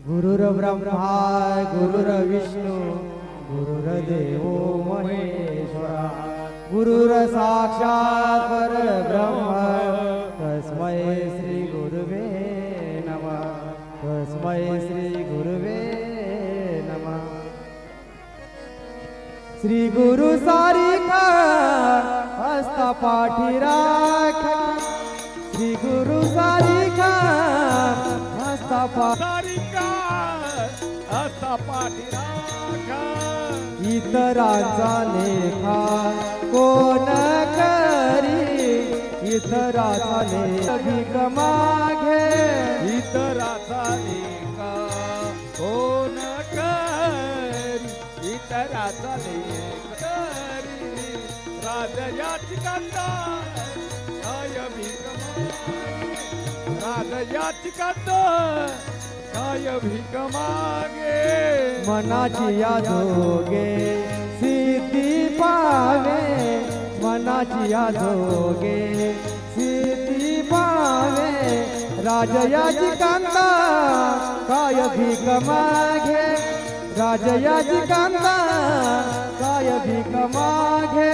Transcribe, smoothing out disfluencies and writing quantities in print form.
गुरुर्ब्रह्मा गुरुर्विष्णु गुरुर्देवो महेश्वरा गुरुर्साक्षात् परब्रह्म तस्मै श्री गुरुवे नमः तस्मै श्री गुरुवे नमः। श्री गुरु सारिका हस्ता पाठी राख श्री गुरु सारिका हस्ता पाठी राख इतरांचा लेखा कोण करी इतराचा भीक मागे इतराचा लेखा कोण करी इतराचा लेख करी राजयाची कांदा काय भीक मागे राजयाची कांदा काय भीक मागे मनाची या जोगे सिद्धी पावे मनाची या जोगे सिद्धी पावे राजयाची कांदा काय भीक मागे राजयाची कांदा काय भीक मागे।